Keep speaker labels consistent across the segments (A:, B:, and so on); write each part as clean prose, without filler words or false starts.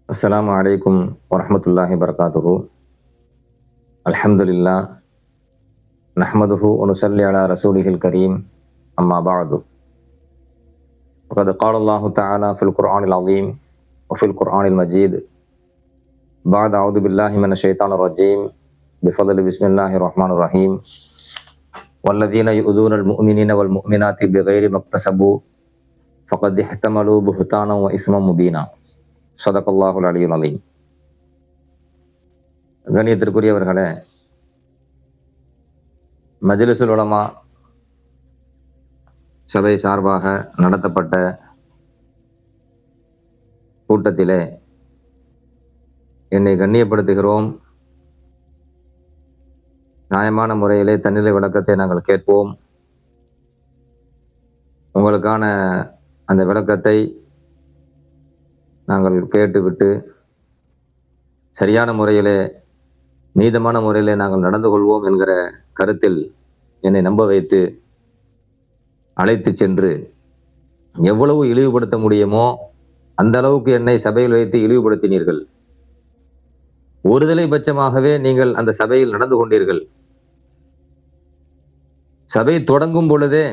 A: அஸ்ஸலாமு அலைக்கும் வரஹ்மத்துல்லாஹி வபரகாத்துஹு. அல்ஹம்துலில்லாஹ் நஹ்மதுஹு வ நுஸல்லி அலா ரசூலிஹில் கரீம். அம்மா பஅது. ஃபகத் கால அல்லாஹு தஆலா ஃபில் குர்ஆனில் அஸீம் வ ஃபில் குர்ஆனில் மஜீத். பஅத அஊது பில்லாஹி மினஷ் ஷைத்தானிர் ரஜீம். பிஃபضل பிஸ்மில்லாஹிர் ரஹ்மானிர் ரஹீம். வல்லதீன யு'தூனல் முஃமினீன வல் முஃமினாத்தி பிகைரி மக்தஸபு ஃபகத் இஹ்தமலு புஹ்தானன் வ இஸ்மம் முபீனா. ஸதகல்லாஹுல் அலியுல் அலீம். கண்ணியத்திற்குரியவர்களே, மஜ்லிஸுல் உலமா சபை சார்பாக நடத்தப்பட்ட கூட்டத்திலே என்னை கண்ணியப்படுத்துகிறோம். நியாயமான முறையிலே தன்னிலை விளக்கத்தை நாங்கள் கேட்போம். உங்களுக்கான அந்த விளக்கத்தை நாங்கள் கேட்டுவிட்டு சரியான முறையிலே நீதமான முறையிலே நாங்கள் நடந்து கொள்வோம் என்கிற கருத்தில் என்னை நம்ப வைத்து அழைத்து சென்று எவ்வளவு இழிவுபடுத்த முடியுமோ அந்த அளவுக்கு என்னை சபையில் வைத்து இழிவுபடுத்தினீர்கள். ஒருதலை பட்சமாகவே நீங்கள் அந்த சபையில் நடந்து கொண்டீர்கள். சபை தொடங்கும் பொழுதே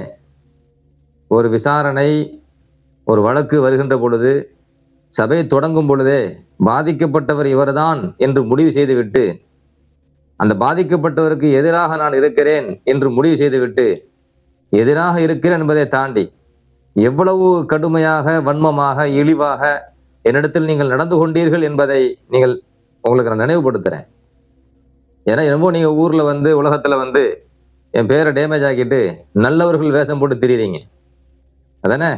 A: ஒரு விசாரணை, ஒரு வழக்கு வருகின்ற பொழுது, சபை தொடங்கும் பொழுதே பாதிக்கப்பட்டவர் இவர்தான் என்று முடிவு செய்துவிட்டு, அந்த பாதிக்கப்பட்டவருக்கு எதிராக நான் இருக்கிறேன் என்று முடிவு செய்துவிட்டு, எதிராக இருக்கிறேன் என்பதை தாண்டி எவ்வளவு கடுமையாக, வன்மமாக, இழிவாக என்னிடத்தில் நீங்கள் நடந்து கொண்டீர்கள் என்பதை உங்களுக்கு நான் நினைவுபடுத்துறேன். ஏன்னா என்னமோ நீங்க ஊர்ல உலகத்துல என் பேரை டேமேஜ் ஆக்கிட்டு நல்லவர்கள் வேஷம் போட்டு திரிறீங்க, அதானே?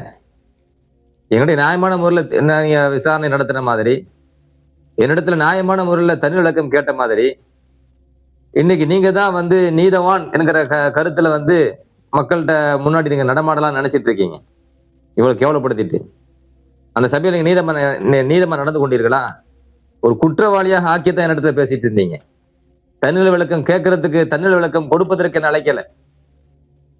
A: எங்களுடைய நியாயமான முறையில் நீங்க விசாரணை நடத்தின மாதிரி, என்னிடத்துல நியாயமான முறையில் தனி விளக்கம் கேட்ட மாதிரி, இன்னைக்கு நீங்க தான் நீதவான் என்கிற கருத்துல மக்கள்கிட்ட முன்னாடி நீங்க நடமாடலாம் நினைச்சிட்டு இருக்கீங்க. இவ்வளவு கேவலப்படுத்திட்டு அந்த சபையில் நீங்க நீதமா நடந்து கொண்டீர்களா? ஒரு குற்றவாளியாக ஆக்கியத்தான் என்னிடத்துல பேசிட்டு இருந்தீங்க. தன்னிலை விளக்கம் கேட்கறதுக்கு, தன்னிலை விளக்கம் கொடுப்பதற்கு என்ன அழைக்கல.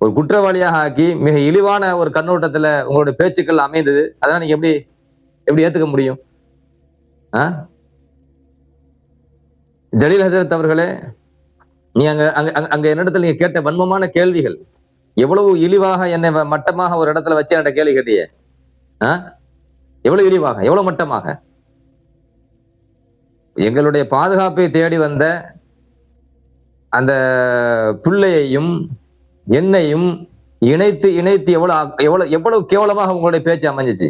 A: ஒரு குற்றவாளியாக ஆக்கி மிக இழிவான ஒரு கண்ணோட்டத்துல உங்களுடைய பேச்சுக்கள் அமைந்தது. அதெல்லாம் நீங்க எப்படி ஏத்துக்க முடியும்? ஜலீல் ஹசரத் அவர்களே, நீ அங்க என்னிடத்துல நீங்க கேட்ட வன்மமான கேள்விகள், எவ்வளவு இழிவாக என்னை மட்டமாக ஒரு இடத்துல வச்சு என்கிட்ட கேள்வி கேட்டியே. எவ்வளவு இழிவாக, எவ்வளவு மட்டமாக. எங்களுடைய பாதுகாப்பை தேடி வந்த அந்த பிள்ளையையும் என்னையும் இணைத்து எவ்வளவு கேவலமாக உங்களுடைய பேச்சு அமைஞ்சிச்சு.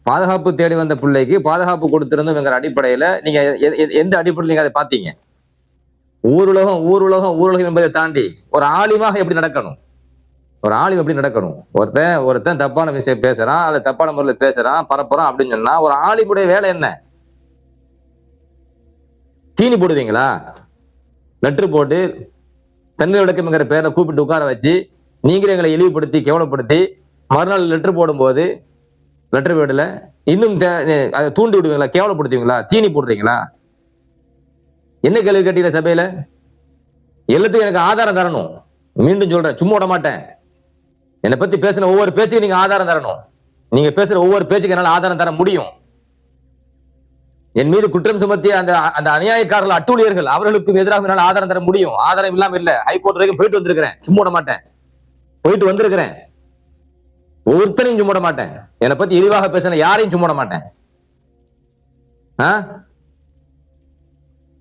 A: பாதுகாப்பு தேடி வந்த பிள்ளைக்கு பாதுகாப்பு கொடுத்திருந்தோம் அடிப்படையில நீங்க எந்த அடிப்படையில் நீங்க அதை பார்த்தீங்க? ஊருலகம் என்பதை தாண்டி ஒரு ஆலிமாக எப்படி நடக்கணும்? ஒரு ஆலிம் எப்படி நடக்கணும்? ஒருத்தன் தப்பான விஷயம் பேசுறான், அதை தப்பான முறையில் பேசுறான், பரப்புறான் அப்படின்னு சொன்னா ஒரு ஆலிமுடைய வேலை என்ன? தீனி போடுவீங்களா? லெட்டர் போட்டு தன்னிலை விளக்கம்ங்கிற பேரை கூப்பிட்டு உட்கார வச்சு நீங்களே எங்களை இழிவுபடுத்தி கேவலப்படுத்தி மறுநாள் லெட்டர் போடும்போது லெட்டர் பேடில் இன்னும் அதை தூண்டி விடுவீங்களா? கேவலப்படுத்துவீங்களா? தீனி போடுறீங்களா? என்ன கேள்வி கேட்டீங்க சபையில? எல்லாத்துக்கும் எனக்கு ஆதாரம் தரணும். மீண்டும் சொல்றேன், சும்மா விட மாட்டேன். என்னை பத்தி பேசுற ஒவ்வொரு பேச்சுக்கு நீங்க ஆதாரம் தரணும். நீங்க பேசுற ஒவ்வொரு பேச்சுக்கு என்னால ஆதாரம் தர முடியும். என் மீது குற்றம் சுமத்திய அந்த அநியாயக்காரர்கள், அட்டூழியர்கள், அவர்களுக்கு எதிராக என்னால் ஆதாரம் தர முடியும். ஆதாரம் இல்லாம இல்ல. ஹைகோர்ட் வரைக்கும் போயிட்டு வந்திருக்கிறேன், சும்மா விட மாட்டேன். போயிட்டு வந்திருக்கிறேன், ஒருத்தனையும் சும்மா விட மாட்டேன். என்னை பத்தி இழிவாக பேசின யாரையும் சும்மா விட மாட்டேன்.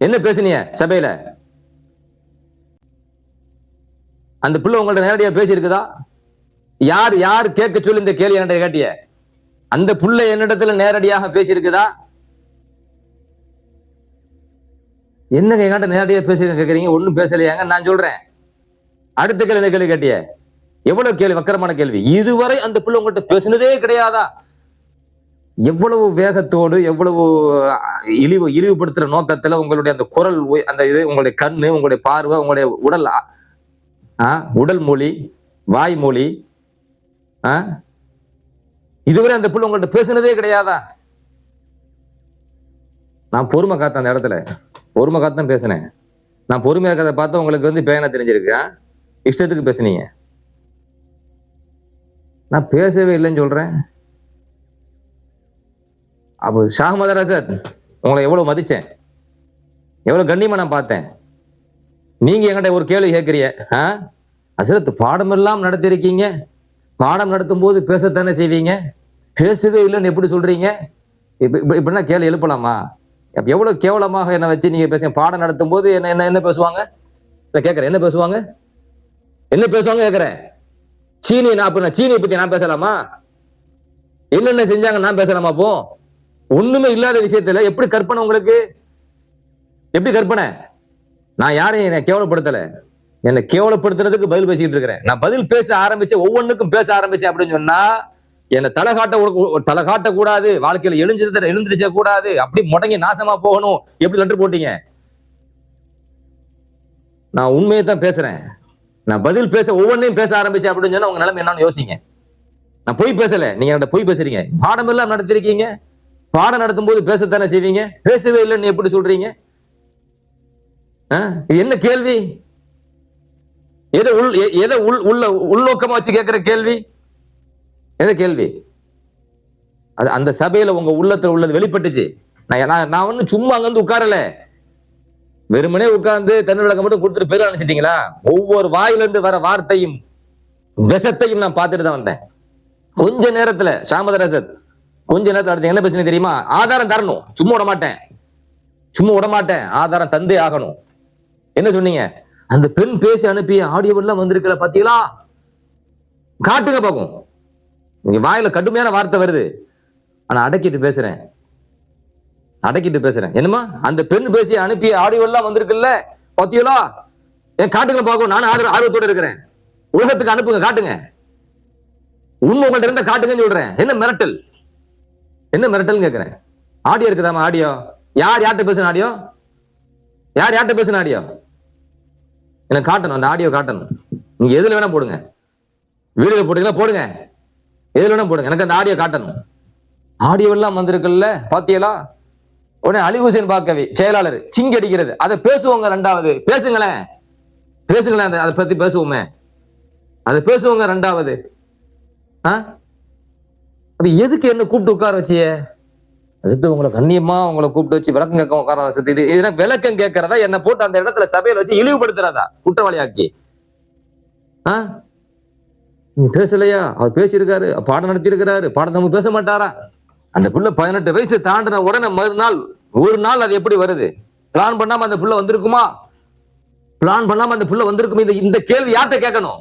A: என்ன பேசுனீங்க சபையில? அந்த பிள்ளை உங்கள்ட்ட நேரடியா பேசி இருக்குதா? யார் கேட்க சொல்லி இந்த கேள்வி என்கிட்ட கேட்டிய? அந்த பிள்ளை என்னிடத்துல நேரடியாக பேசி இருக்குதா? என்னங்க என்கிட்ட நேரடியாக பேசி கேட்கறீங்க? ஒண்ணும் பேசலையாங்க. நான் சொல்றேன், அடுத்த கேள்வி என்ன கேள்வி கேட்டிய? எவ்வளவு கேள்வி, வக்கரமான கேள்வி. இதுவரை அந்த பிள்ளை உங்கள்கிட்ட பேசுனதே கிடையாதா? எவ்வளவு வேகத்தோடு, எவ்வளவு இழிவுபடுத்துற நோக்கத்துல உங்களுடைய அந்த குரல், அந்த இது, உங்களுடைய கண்ணு, உங்களுடைய பார்வை, உங்களுடைய உடல் மொழி, வாய்மொழி, இதுவரை அந்த பிள்ளை உங்கள்கிட்ட பேசுனதே கிடையாதா? நான் பொறுமை காத்த அந்த இடத்துல பொறுமை காத்தான் பேசினேன். நான் பொறுமையா இருக்கிறத பார்த்தா உங்களுக்கு பேனா தெரிஞ்சிருக்கு. இஷ்டத்துக்கு பேசுனீங்க. நான் பேசவே இல்லைன்னு சொல்றேன். அப்போ ஷாஹ் மதரசத், உங்களை எவ்வளவு மதிச்சேன், எவ்வளவு கண்ணியமா நான் பார்த்தேன். நீங்க என்கிட்ட ஒரு கேள்வி கேட்கறிய, ஹஸ்ரத் பாடம் எல்லாம் நடத்திருக்கீங்க, பாடம் நடத்தும் போது பேசத்தானே செய்வீங்க, பேசவே இல்லைன்னு எப்படி சொல்றீங்க? இப்படின்னா கேள்வி எழுப்பலாமா? எவ்வளவு கேவலமாக என்ன வச்சு நீங்க பேசுங்க. பாடம் நடத்தும் போது என்ன என்ன என்ன பேசுவாங்க? இல்ல கேட்கறேன், என்ன பேசுவாங்க? என்ன பேசுவாங்க கேட்கறேன். சீனி சீனியை பத்தி நான் பேசலாமா? என்னென்ன செஞ்சாங்க நான் பேசலாமா? அப்போ ஒண்ணுமே இல்லாத விஷயத்துல எப்படி கற்பனை உங்களுக்கு? எப்படி கற்பனை? நான் யாரையும் என்னை கேவலப்படுத்தல. என்னை கேவலப்படுத்துறதுக்கு பதில் பேசிக்கிட்டு இருக்கிறேன். நான் பதில் பேச ஆரம்பிச்சேன், ஒவ்வொன்றுக்கும் பேச ஆரம்பிச்சேன் அப்படின்னு சொன்னா என்னை தலை காட்ட கூடாது, வாழ்க்கையில எழுந்திருச்ச கூடாது, அப்படி முடங்கி நாசமா போகணும். எப்படி லெட்டர் போட்டீங்க? நான் உண்மையை தான் பேசுறேன். நான் பதில் பேச ஒவ்வொன்றையும் பேச ஆரம்பிச்சேன் அப்படின்னு சொன்னா உங்க நிலைமை என்னன்னு யோசிங்க. நான் பொய் பேசல, நீங்க என்கிட்ட பொய் பேசுறீங்க. பாடம் எல்லாம் நடத்திருக்கீங்க, பாடம் நடத்தும் போது பேசத்தானே செய்வீங்க, பேசவே இல்லைன்னு எப்படி சொல்றீங்க? என்ன கேள்வி? எதை உள்நோக்கமா வச்சு கேட்கிற கேள்வி? எதை கேள்வி? அது அந்த சபையில உங்க உள்ளத்துல உள்ளது வெளிப்பட்டுச்சு. நான் ஒன்னும் சும்மா அங்க வந்து உட்காரல, வெறுமனே உட்கார்ந்து தண்ணி விளக்கம் மட்டும் கொடுத்துட்டு பேர் அனுப்பிச்சிட்டீங்களா? ஒவ்வொரு வாயிலிருந்து வர வார்த்தையும் விஷத்தையும் நான் பார்த்துட்டு தான் வந்தேன். கொஞ்ச நேரத்துல ஷாமதரசத், கொஞ்ச நேரத்துல அடுத்து என்ன பேசுனீங்க தெரியுமா? ஆதாரம் தரணும், சும்மா விட மாட்டேன், ஆதாரம் தந்தே ஆகணும். என்ன சொன்னீங்க? அந்த பெண் பேசி அனுப்பிய ஆடியோ எல்லாம் வந்திருக்கல பாத்தீங்களா, காட்டுங்க பாக்கும். நீங்க வாயில கடுமையான வார்த்தை வருது, ஆனா அடக்கிட்டு பேசுறேன். என்னமா அந்த பெண் பேசி அனுப்பிய ஆடியோ எல்லாம் வந்திருக்குல்ல பாத்தீங்களா, என் காட்டுங்க பாக்கும். நானும் ஆர்வத்தோட இருக்கிறேன். உலகத்துக்கு அனுப்புங்க, காட்டுங்க. உண்மை உங்கள்ட்ட இருந்தா காட்டுங்கன்னு சொல்றேன். என்ன மிரட்டல் கேட்கிறேன். ஆடியோ இருக்குதாமா? ஆடியோ யார்கிட்ட பேசுன ஆடியோ எனக்கு காட்டணும். அந்த ஆடியோ காட்டணும். நீங்க எதுல வேணா போடுங்க, வீடியோ போட்டீங்களா போடுங்க, எதுல வேணா போடுங்க, எனக்கு அந்த ஆடியோ காட்டணும். ஆடியோ எல்லாம் வந்திருக்குல்ல பாத்தீங்களா? உடனே அலி ஹுசைன் பாக்கவி செயலாளர் சிங்கி அடிக்கிறது. அதை பேசுவோங்க, ரெண்டாவது பேசுங்களேன், அதை பத்தி பேசுவோமே, அதை பேசுவோங்க ரெண்டாவது. அப்ப எதுக்கு என்ன கூப்பிட்டு உட்கார வச்சிய? உங்களை கண்ணியமா உங்களை கூப்பிட்டு வச்சு விளக்கம் கேட்க உட்கார வச்சு, இது விளக்கம் கேட்கறதா? என்ன போட்டு அந்த இடத்துல சபையில வச்சு இழிவுபடுத்துறதா? குற்றவாளியாக்கி. நீ பேசலையா? அவர் பேசியிருக்காரு, பாடம் நடத்தி இருக்கிறாரு, பாடம் நம்ம பேச மாட்டாரா? அந்த புள்ள 18 வயசு தாண்டின உடனே மறுநாள் ஒரு நாள் அது எப்படி வருது? பிளான் பண்ணாம அந்த புள்ள வந்திருக்குமா? இந்த கேள்வி யார்கிட்ட கேட்கணும்?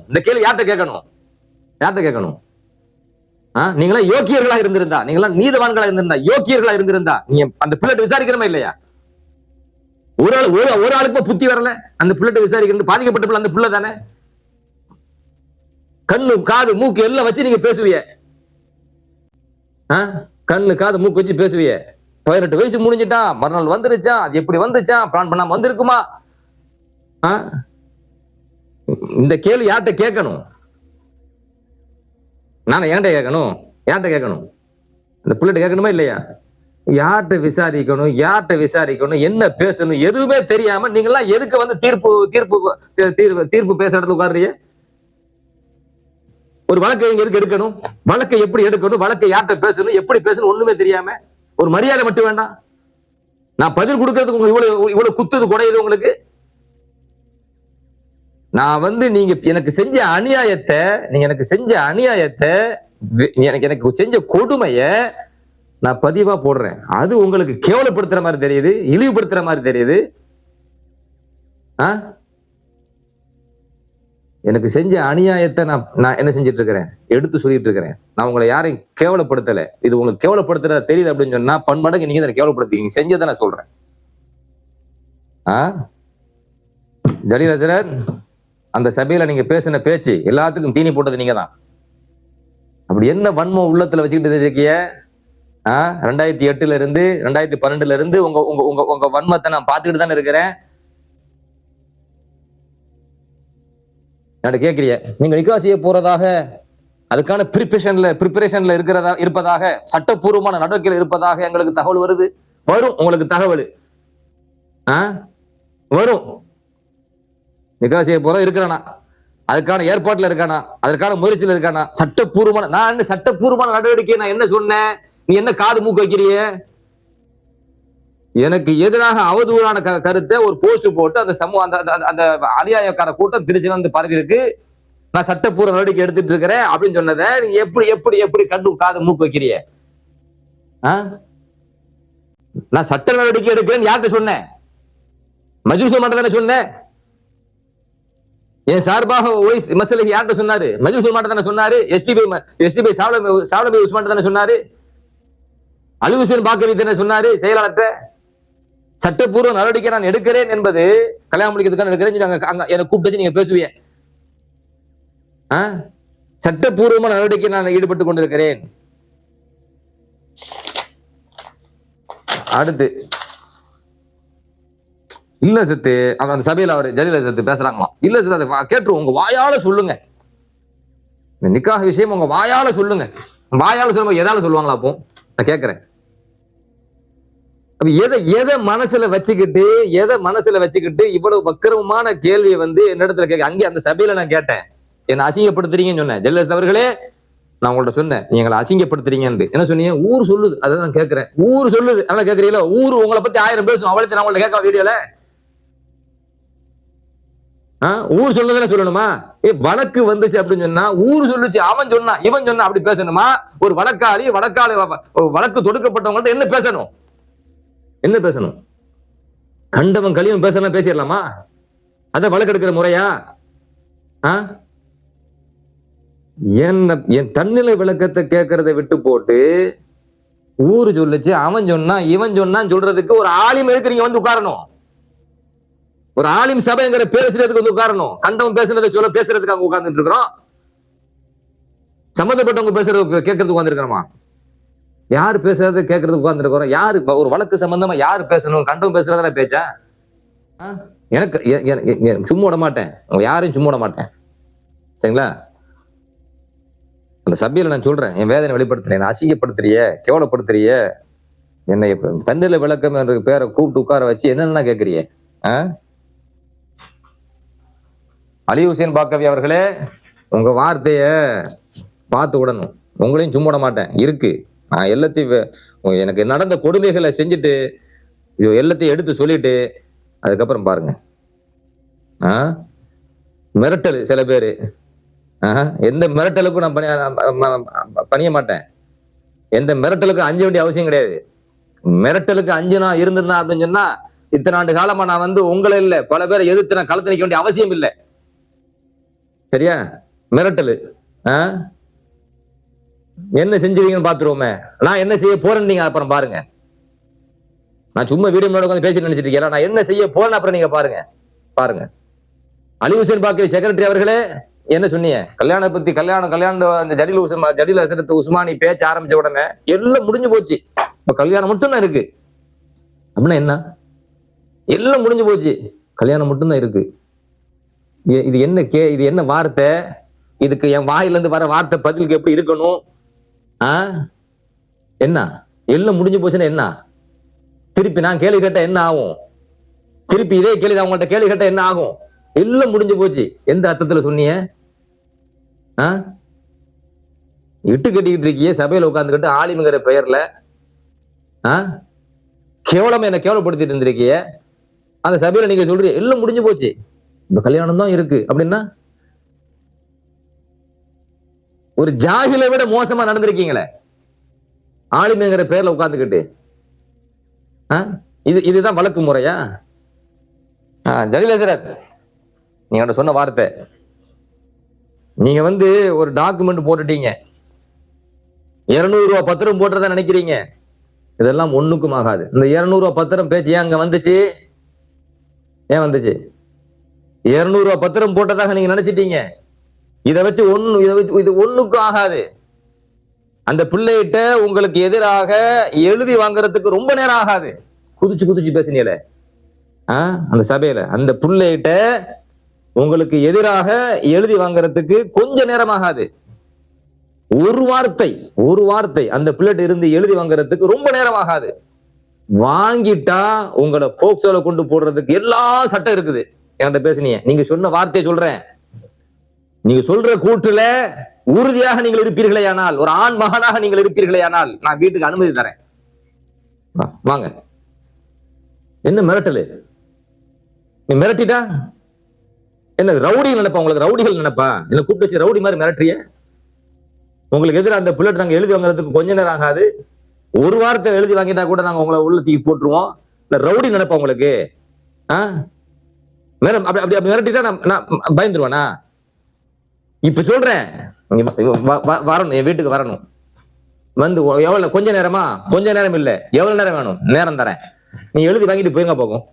A: நீங்களா யோக்கியர்களா இருந்திருந்தா, நீங்களா நீதவான்களா இருந்திருந்தா, யோக்கியர்களா இருந்திருந்தா நீங்க அந்த பிள்ளை விசாரிக்கிறமா இல்லையா? ஒரு ஆளுக்கு புத்தி வரல, அந்த பிள்ளை விசாரிக்கணும். பாதிக்கப்பட்ட பிள்ளை அந்த பிள்ளை தானே. கண்ணு காது மூக்கு எல்லாம் வச்சு நீங்க பேசுவிய, கண்ணு காது மூக்கு வச்சு பேசுவிய. 18 வயசு முடிஞ்சிட்டா, மறுநாள் வந்துருச்சா, அது எப்படி வந்துச்சா, பிளான் பண்ணாம வந்திருக்குமா? இந்த கேள்வி யார்கிட்ட கேட்கணும்? நான் யார்கிட்ட கேட்கணும்? இந்த பிள்ளைகிட்ட கேட்கணுமா இல்லையா? யார்கிட்ட விசாரிக்கணும், என்ன பேசணும், எதுவுமே தெரியாம நீங்கெல்லாம் எதுக்கு வந்து தீர்ப்பு பேச இடத்துல உட்கார்றீங்க? ஒரு வழக்கை எதுக்கு எடுக்கணும், வழக்கை எப்படி எடுக்கணும், வழக்கை யார்கிட்ட பேசணும், எப்படி பேசணும், ஒண்ணுமே தெரியாம ஒரு மரியாதை மட்டும் வேண்டாம்? நான் பதில் கொடுக்கறதுக்கு இவ்வளவு குத்துது குடையுது உங்களுக்கு? நான் வந்து நீங்க எனக்கு செஞ்ச அநியாயத்தை எனக்கு செஞ்ச கொடுமைய நான் பதிவா போடுறேன். அது உங்களுக்கு கேவலப்படுத்துற மாதிரி தெரியுது, இழிவுபடுத்துற மாதிரி தெரியுது. எனக்கு செஞ்ச அநியாயத்தை நான் என்ன செஞ்சிட்டு இருக்கிறேன்? எடுத்து சொல்லிட்டு இருக்கிறேன். நான் உங்களை யாரையும் கேவலப்படுத்தல. இது உங்களுக்கு கேவலப்படுத்துறதா தெரியுது அப்படின்னு சொன்னா பன்மடங்கு நீங்க கேவலப்படுத்தீங்க. செஞ்சதை நான் சொல்றேன். ஜலீல் ஹசரத், அந்த சபையில நீங்க பேசின பேச்சு எல்லாத்துக்கும் தீனி போட்டது நீங்க தான். அப்படி என்ன வன்மம் உள்ளத்துல வச்சுக்கிட்டு இருக்கிய? 2008 இருந்து 2012 உங்க வன்மத்தை நான் பார்த்துக்கிட்டு தானே இருக்கிறேன். கேட்கிறிய நீங்க நிக்கா செய்ய போறதாக, அதுக்கான ப்ரிப்பரேஷன்ல இருப்பதாக, சட்டப்பூர்வமான நடவடிக்கையில் இருப்பதாக எங்களுக்கு தகவல் வருது. வரும், உங்களுக்கு தகவல் வரும். நிக்கா செய்ய போற இருக்கிறானா, அதுக்கான ஏற்பாட்டுல இருக்கானா, அதற்கான முயற்சியில இருக்கானா, சட்டப்பூர்வமான நடவடிக்கை நான் என்ன சொன்னேன்? நீ என்ன காது மூக்கு வைக்கிறிய? எனக்கு எதிராக அவதூறான கருத்தை ஒரு போஸ்ட் போட்டு அந்த சமூக அந்த அநியாயக்கார கூட்டம் திருச்சி வந்து பரவி இருக்கு, நான் சட்டப்பூர்வ நடவடிக்கை எடுத்துட்டு இருக்கிறேன் அப்படின்னு சொன்னதை நீங்க எப்படி எப்படி எப்படி கண்டு காது மூக்கு வைக்கிறிய? நான் சட்ட நடவடிக்கை எடுக்கிறேன்னு யார்கிட்ட சொன்னேன்? மஜ்லிஸ் மாட்ட தானே சொன்னேன். என் சார்பாக மசலுக்கு யார்கிட்ட சொன்னாரு? மஜ்லிஸ் மாட்ட தானே சொன்னாரு. எஸ்டிபி சாவலபி உஸ்மான் தானே சொன்னாரு. அலி ஹுசைன் பாக்கவி தானே சொன்னாரு செயலாளர்கிட்ட. சட்டப்பூர்வ நடவடிக்கை நான் எடுக்கிறேன் என்பது கல்யாணம் முடிக்கிறதுக்கான எடுக்கிறேன் என்னை கூப்பிட்டு நீங்க பேசுவீங்க. சட்டப்பூர்வமான நடவடிக்கை நான் ஈடுபட்டு கொண்டிருக்கிறேன். அடுத்து இல்ல சத்து அந்த சபையில் அவர் ஜலீல சத்து பேசுறாங்களாம். இல்ல சத்து அதை கேட்டுருவோம், உங்க வாயால சொல்லுங்க. இந்த நிக்காஹ் விஷயம் உங்க வாயால சொல்லுங்க. வாயால சொல்லுங்க, எதால சொல்லுவாங்களா? அப்போ நான் கேட்கிறேன், எதை மனசுல வச்சுக்கிட்டு இவ்வளவு வக்கிரமான கேள்வியை வந்து என்னிடத்துல கேட்க, அங்கே அந்த சபையில நான் கேட்டேன், என்ன அசிங்கப்படுத்துறீங்கன்னு சொன்னேன். ஜெயலலிதா அவர்களே, நான் உங்கள்ட்ட சொன்னேன், நீங்க எங்களை அசிங்கப்படுத்துறீங்கன்னு. என்ன சொன்னீங்க? ஊர் சொல்லுது. அதான் நான் கேட்கிறேன், ஊர் சொல்லுது. அதனால கேட்கறீங்களா? ஊர் உங்களை பத்தி 1000 பேசும், அவளை நான் உங்கள்ட்ட கேட்க வீடியோல. ஊர் சொல்லுதுன்னு சொல்லணுமா? வழக்கு வந்துச்சு அப்படின்னு சொன்னா ஊர் சொல்லுச்சு, அவன் சொன்னா இவன் சொன்னா அப்படி பேசணுமா? ஒரு வழக்காளி வழக்கு தொடுக்கப்பட்டவங்கள்ட்ட என்ன பேசணும்? என்ன பேசணும்? கண்டவன் கலியும் பேசலாம், பேசிடலாமா? அத வழக்கு எடுக்கிற முறையா? என் தன்னிலை விளக்கத்தை கேட்கறதை விட்டு போட்டு ஊரு சொல்லுச்சு, அவன் சொன்னா இவன் சொன்னான்னு சொல்றதுக்கு ஒரு ஆலிம் எதுக்கு வந்து உட்காரணும்? ஒரு ஆலிம் சபைங்கிற பேசுறதுக்கு வந்து உட்காரணும். கண்டவன் பேசுறதுக்கு அங்க உட்கார்ந்துட்டு இருக்கிறோம். சம்பந்தப்பட்டவங்க பேசுறது கேட்கறதுக்கு உட்கார்ந்துருக்கிறோமா? யாரு பேசுறது கேட்கறதுக்கு உட்கார்ந்துருக்கிறோம்? யாரு ஒரு வழக்கு சம்பந்தமா யாரு பேசணும்? கண்டவன் பேசுறதுல பேச்சா? எனக்கு சும்மா விட மாட்டேன், யாரையும் சும்மா விட மாட்டேன். சரிங்களா? அந்த சபையில நான் சொல்றேன், என் வேதனை வெளிப்படுத்துறேன். அசிங்கப்படுத்துறிய, கேவலப்படுத்துறிய, என்னை தன்னிலை விளக்கம் என்ற பேரை கூப்பிட்டு உட்கார வச்சு என்னென்ன கேட்கறிய? அலி ஹுசைன் பாக்கவி அவர்களே, உங்க வார்த்தைய பார்த்து விடணும். உங்களையும் சும்மா விட மாட்டேன். இருக்கு, நான் எல்லாத்தையும் எனக்கு நடந்த கொடுமைகளை செஞ்சுட்டு எல்லாத்தையும் எடுத்து சொல்லிட்டு அதுக்கப்புறம் பாருங்க. மிரட்டல் சில பேரு, எந்த மிரட்டலுக்கும் நான் பணிய மாட்டேன். எந்த மிரட்டலுக்கும் அஞ்ச வேண்டிய அவசியம் கிடையாது. மிரட்டலுக்கு அஞ்சுனா இருந்திருந்தா அப்படின்னு சொன்னா இத்தனை ஆண்டு காலமா நான் வந்து உங்களை இல்ல பல பேரை எதிர்த்து நான் களத்து நிற்க வேண்டிய அவசியம் இல்லை. சரியா? மிரட்டலு என்ன செஞ்சுவீங்கன்னு பாத்துருவோமே. நான் என்ன செய்ய போறேன்னு நீங்க அப்புறம் பாருங்க. நான் சும்மா வீடியோ முன்னாடி உட்காந்து பேசி நினைச்சிட்டு இருக்கேன். நான் என்ன செய்ய போறேன்னு அப்புறம் நீங்க பாருங்க. அலி ஹுசைன் பாக்கவி செக்ரட்டரி அவர்களே, என்ன சொன்னீங்க? கல்யாணம் பத்தி கல்யாணம் அந்த ஜலீல் ஹசரத் உஸ்மானி பேச்ச ஆரம்பிச்ச உடனே எல்லாம் முடிஞ்சு போச்சு. இப்ப கல்யாணம் மட்டும் தான் இருக்கு அப்படின்னா என்ன? எல்லாம் முடிஞ்சு போச்சு, கல்யாணம் மட்டும் தான் இருக்கு. இது என்ன இது என்ன வார்த்தை? இதுக்கு என் வாயில இருந்து வர வார்த்தை பதிலுக்கு எப்படி இருக்கணும்? என்ன எல்லாம் முடிஞ்சு போச்சுன்னா என்ன? திருப்பி நான் கேள்வி கேட்ட என்ன ஆகும்? திருப்பி இதே கேள்வி அவங்கள்ட்ட கேள்வி கேட்ட என்ன ஆகும்? எல்லாம் முடிஞ்சு போச்சு. எந்த அர்த்தத்துல சொன்னீங்க? இட்டு கட்டிக்கிட்டு இருக்கிய சபையில உட்கார்ந்துக்கிட்டு ஆலிமுங்கிற பெயர்ல கேவலமா என்ன கேவலப்படுத்திட்டு இருந்திருக்கிய. அந்த சபையில நீங்க சொல்றீங்க எல்லாம் முடிஞ்சு போச்சு, இந்த கல்யாணம் தான் இருக்கு அப்படின்னா ஒரு ஜாகிலை விட மோசமா நடந்திருக்கீங்களே ஆலிமுங்கிற பெயர்ல உட்கார்ந்துக்கிட்டு. இதுதான் வழக்கு முறையா? ஜலீல் ஹசரத், நீங்க சொன்ன வார்த்தை, நீங்க வந்து ஒரு டாக்குமெண்ட் போட்டுட்டீங்க, 200 ரூபாய் பத்திரம் போட்டுறதா நினைக்கிறீங்க. இதெல்லாம் ஒண்ணுக்கும் ஆகாது. இந்த 200 ரூபாய் பத்திரம் பேச்சு ஏன் அங்க வந்துச்சு? ஏன் வந்துச்சு? 200 ரூபாய் பத்திரம் போட்டதாக நீங்க நினைச்சிட்டீங்க. இதை வச்சு இது ஒண்ணுக்கும் ஆகாது. அந்த பிள்ளைகிட்ட உங்களுக்கு எதிராக எழுதி வாங்குறதுக்கு ரொம்ப நேரம் ஆகாது. குதிச்சு பேசினீங்களே அந்த சபையில, அந்த பிள்ளைகிட்ட உங்களுக்கு எதிராக எழுதி வாங்குறதுக்கு கொஞ்ச நேரம் ஆகாது. ஒரு வார்த்தை அந்த பிள்ளைகிட்ட இருந்து எழுதி வாங்குறதுக்கு ரொம்ப நேரம் ஆகாது. வாங்கிட்டா உங்களை போக்சோல கொண்டு போடுறதுக்கு எல்லா சட்டம் இருக்குது. என்கிட்ட பேசுனீங்க, நீங்க சொன்ன வார்த்தையை சொல்றேன். நீங்க சொல்ற கூற்றுல உறுதியாக நீங்கள் இருப்பீர்களே ஆனால், ஒரு ஆண் மகனாக நீங்கள் இருப்பீர்களே ஆனால், நான் வீட்டுக்கு அனுமதி தரேன். வாங்க, என்ன மிரட்டலு? நீ மிரட்டிட்டா என்ன ரவுடிகள் நினைப்பா? உங்களுக்கு ரவுடிகள் நினைப்பா? என்ன கூப்பிட்டு வச்சு ரவுடி மாதிரி மிரட்டுறிய? உங்களுக்கு எதிராக அந்த புல்லட் நாங்க எழுதி வாங்குறதுக்கு கொஞ்ச நேரம் ஆகாது. ஒரு வாரத்தை எழுதி வாங்கிட்டா கூட நாங்க உங்களை உள்ள தூக்கி போட்டுருவோம். இல்ல ரவுடி நினைப்பா உங்களுக்கு? அப்படி அப்படி அப்படி மிரட்டிட்டா நான் பயந்துருவானா? இப்ப சொல்றேன், வரணும், என் வீட்டுக்கு வரணும். வந்து எவ்வளவு? கொஞ்ச நேரமா? கொஞ்ச நேரம் இல்ல, எவ்வளவு நேரம் வேணும்? நேரம் தரேன். நீ எழுதி வாங்கிட்டு போயிருங்க போகும்.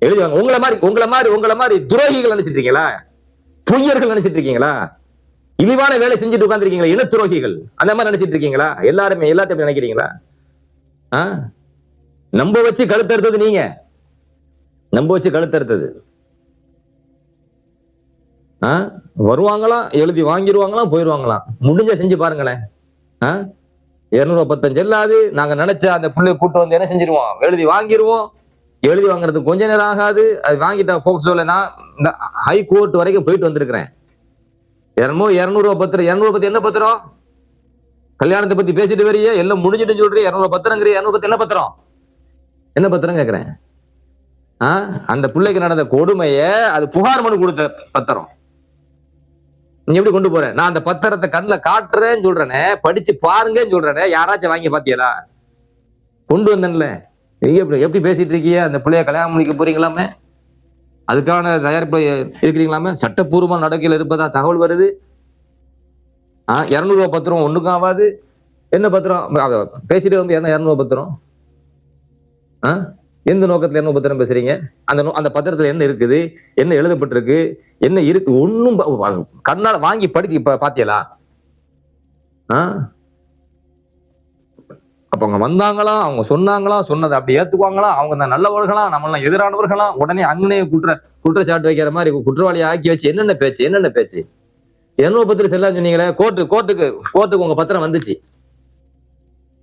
A: எழுதி வாங்க. உங்களை மாதிரி துரோகிகள் நினைச்சிட்டு இருக்கீங்களா? பொய்யர்கள் நினைச்சிட்டு இருக்கீங்களா? இழிவான வேலை செஞ்சுட்டு உட்கார்ந்துருக்கீங்களா? இன துரோகிகள் அந்த மாதிரி நினைச்சிட்டு இருக்கீங்களா? எல்லாத்தையும் நினைக்கிறீங்களா? நம்ப வச்சு கழுத்தறுத்தது நீங்க. நம்ப வச்சு கழுத்தறுத்தது. வருவாங்களாம், எழுதி வாங்கிடுவாங்களாம், போயிருவாங்களாம். முடிஞ்ச செஞ்சு பாருங்களேன். 215 செல்லாது. நாங்க நினைச்ச அந்த பிள்ளைய கூட்டு வந்து என்ன செஞ்சிருவோம்? எழுதி வாங்கிடுவோம். எழுதி வாங்குறதுக்கு கொஞ்ச நேரம் ஆகாது. அது வாங்கிட்டா போக்சோல நான் இந்த ஹை கோர்ட் வரைக்கும் போயிட்டு வந்திருக்கிறேன். 200 பத்திரம். 200 பத்தி என்ன பத்திரம்? கல்யாணத்தை பத்தி பேசிட்டு வரிய, எல்லாம் முடிஞ்சிட்டு சொல்றீங்க. 200 பத்திரங்கிற. 200 பத்தி என்ன பத்திரம்? என்ன பத்திரம் கேக்குறேன்? அந்த பிள்ளைக்கு நடந்த கொடுமைய அது புகார் மனு கொடுத்த பத்திரம். நீ எப்படி கொண்டு போற? நான் அந்த பத்திரத்தை கண்ணில் காட்டுறேன்னு சொல்றேனே, படிச்சு பாருங்கன்னு சொல்றேனே, யாராச்சும் வாங்கி பாத்தியலா? கொண்டு வந்தேன்ல. நீங்க எப்படி பேசிட்டு இருக்கீங்க? அந்த பிள்ளைய கல்யாணம் முடிக்க போறீங்களாமே, அதுக்கான தயாரிப்பு இருக்கிறீங்களாமே, சட்டப்பூர்வமான நடக்கையில் இருப்பதா தகவல் வருது. 200 பத்திரம் ஒண்ணுக்கும் ஆகாது. என்ன பத்திரம் பேசிட்டு வந்து? என்ன 200 பத்திரம்? எந்த நோக்கத்துல 200 பத்திரம் பேசுறீங்க? அந்த பத்திரத்துல என்ன இருக்குது? என்ன எழுதப்பட்டிருக்கு? என்ன இருக்கு? ஒன்னும் கண்ணால வாங்கி படிச்சு பாத்தியலா? அப்ப அவங்க வந்தாங்களா? அவங்க சொன்னாங்களா? சொன்னதை அப்படி ஏத்துக்குவாங்களா? அவங்க தான் நல்லவர்களா? நம்மளாம் எதிரானவர்களா? உடனே அங்கனே குற்றச்சாட்டு வைக்கிற மாதிரி குற்றவாளி ஆக்கி வச்சு என்னென்ன பேச்சு? 200 பத்திரம் செல்லாம் சொன்னீங்களே. கோர்ட்டுக்கு உங்க பத்திரம் வந்துச்சு.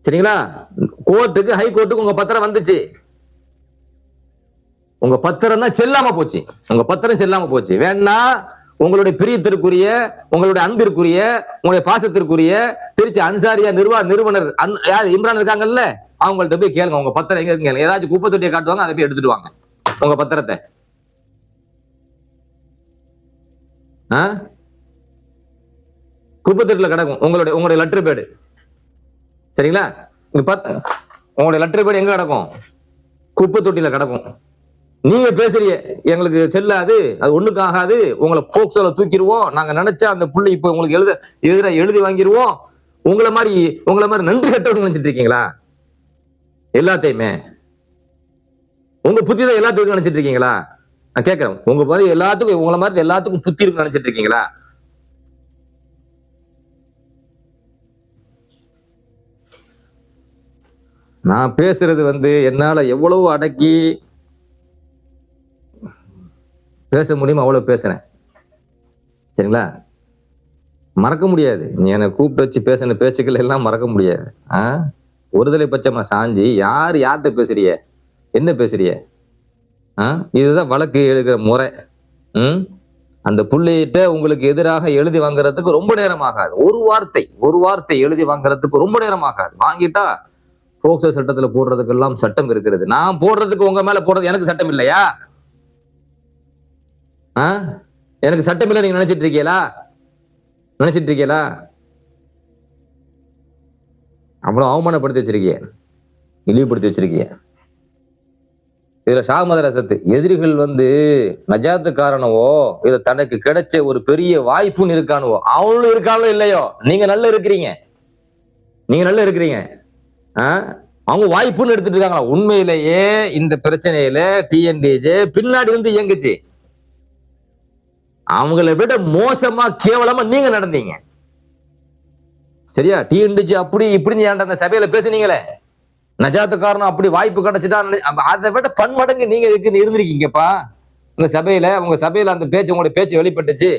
A: சரிங்களா? கோர்ட்டுக்கு, ஹை கோர்ட்டுக்கு உங்க பத்திரம் வந்துச்சு. உங்க பத்திரம் தான் செல்லாம போச்சு. உங்க பத்திரம் செல்லாம போச்சு. வேணா உங்களுடைய பிரியத்திற்குரிய, உங்களுடைய அன்பிற்குரிய, உங்களுடைய பாசத்திற்குரிய திருச்சி அன்சாரியா நிறுவனர் யார் இம்ரான் இருக்காங்கல்ல, அவங்கள்ட்ட போய் கேளுங்க உங்க பத்திரம் எங்க இருக்குங்க. ஏதாச்சும் குப்பை தொட்டியை காட்டுவாங்க, அதை போய் எடுத்துட்டு வாங்க உங்க பத்திரத்தை. குப்பை தொட்டில கிடக்கும் உங்களுடைய லெட்டர் பேடு. சரிங்களா? உங்களுடைய லெட்டர் பேடு எங்க கிடக்கும்? குப்பை தொட்டில கிடக்கும். நீங்க பேசுறீங்க எங்களுக்கு செல்லாது, அது ஒண்ணுக்கு ஆகாது, உங்களை போக்சோல தூக்கிடுவோம், நாங்க நினைச்சா அந்த புள்ளி இப்ப உங்களுக்கு எழுதி வாங்கிடுவோம். உங்களை மாதிரி நன்றி கட்டவங்க நினைச்சிட்டு இருக்கீங்களா? எல்லாத்தையுமே உங்க புத்தி தான் எல்லாத்துக்கும் நினைச்சிட்டு இருக்கீங்களா? நான் கேட்கிறேன், உங்க மாதிரி எல்லாத்துக்கும், உங்களை மாதிரி எல்லாத்துக்கும் புத்தி இருக்கு நினைச்சிட்டு இருக்கீங்களா? நான் பேசுறது என்னால எவ்வளவு அடக்கி பேச முடியும் அவ்வளவு பேசுறேன். சரிங்களா? மறக்க முடியாது. நீ என்னை கூப்பிட்டு வச்சு பேசின பேச்சுக்கள் எல்லாம் மறக்க முடியாது. ஒருதலை பட்சமா சாஞ்சி யார்கிட்ட பேசுறிய, என்ன பேசுறிய? இதுதான் வழக்கு எழுதுகிற முறை. அந்த புள்ளையிட்ட உங்களுக்கு எதிராக எழுதி வாங்குறதுக்கு ரொம்ப நேரம் ஆகாது. ஒரு வார்த்தை எழுதி வாங்குறதுக்கு ரொம்ப நேரம் ஆகாது. வாங்கிட்டா போக்சோ சட்டத்துல போடுறதுக்கெல்லாம் சட்டம் இருக்கிறது. நான் போடுறதுக்கு உங்க மேல போடுறது எனக்கு சட்டம் இல்லையா? எனக்கு சட்டம் இல்லை நீங்க நினைச்சிட்டு இருக்கீங்களா? அவ்வளவு அவமானப்படுத்தி வச்சிருக்கீங்க, இழிவுபடுத்தி வச்சிருக்கீங்க. இதுல ஷாமதரசத்து எதிரிகள் நஜாத்து காரணவோ, இத தனக்கு கிடைச்ச ஒரு பெரிய வாய்ப்புன்னு இருக்கானுவோ, அவங்களும் இருக்கானோ இல்லையோ, நீங்க நல்லா இருக்கிறீங்க. அவங்க வாய்ப்புன்னு எடுத்துட்டு இருக்காங்களா? உண்மையிலேயே இந்த பிரச்சனையில டிஎன்டிஜே பின்னாடி இயங்குச்சு. அவங்களை விட மோசமா கேவலமா நீங்க நடந்தீங்க. சரியா? டிஎன்டிஜே அப்படி இப்படி அந்த சபையில பேசுனீங்களே, நஜாத்து காரணம் அப்படி வாய்ப்பு கிடைச்சிட்டா, அதை விட பன்மடங்கு நீங்க இருந்திருக்கீங்கப்பா இந்த சபையில. உங்க சபையில அந்த பேச்சு, உங்களுடைய பேச்சு வெளிப்பட்டுச்சு.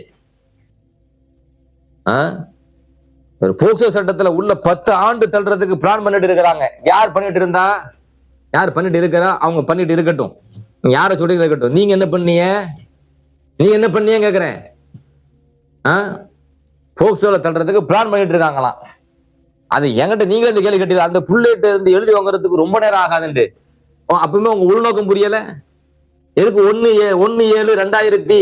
A: ஒரு போக்சோ சட்டத்துல உள்ள 10 ஆண்டு தள்ளுறதுக்கு பிளான் பண்ணிட்டு இருக்கிறாங்க. யார் பண்ணிட்டு இருக்கிறா? அவங்க பண்ணிட்டு இருக்கட்டும். யார சொல்றீங்க இருக்கட்டும். நீங்க என்ன பண்ணீங்க கேக்குறேன். போக்சோல தள்ளுறதுக்கு பிளான் பண்ணிட்டு இருக்காங்களாம். அது என்கிட்ட நீங்களே இந்த கேள்வி கேட்டீங்க. அந்த புள்ளைகிட்ட எழுதி வாங்குறதுக்கு ரொம்ப நேரம் ஆகாதுண்டு. அப்பவுமே உங்க உள்நோக்கம் புரியல. எதுக்கு 1/7/2026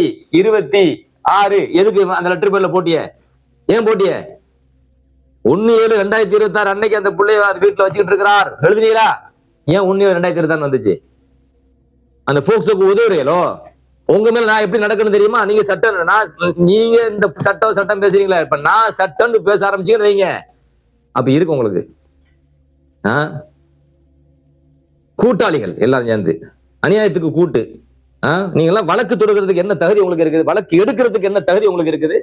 A: எதுக்கு அந்த லெட்டர் பேர்ல போட்டிய? ஏன் போட்டிய? 1/7/2026 அன்னைக்கு அந்த பிள்ளைய வீட்டுல வச்சுக்கிட்டு இருக்கிறார் எழுதுனீங்களா? ஏன் 1/7/2026 வந்துச்சு? அந்த போக்சோக்கு உதவுறீங்களோ? உங்க மேல நான் எப்படி நடக்கணும் தெரியுமா? நீங்க சட்டம், நீங்க இந்த சட்டம் பேசுறீங்களா? இப்ப நான் சட்டம்னு பேச ஆரம்பிச்சீங்கன்னு வைங்க, அப்ப இருக்கு உங்களுக்கு கூட்டாளிகள் எல்லாரும் சேர்ந்து அநியாயத்துக்கு கூட்டு. நீங்க எல்லாம் வழக்கு தொடுக்கிறதுக்கு என்ன தகுதி உங்களுக்கு இருக்குது? வழக்கு எடுக்கிறதுக்கு என்ன தகுதி உங்களுக்கு இருக்குது?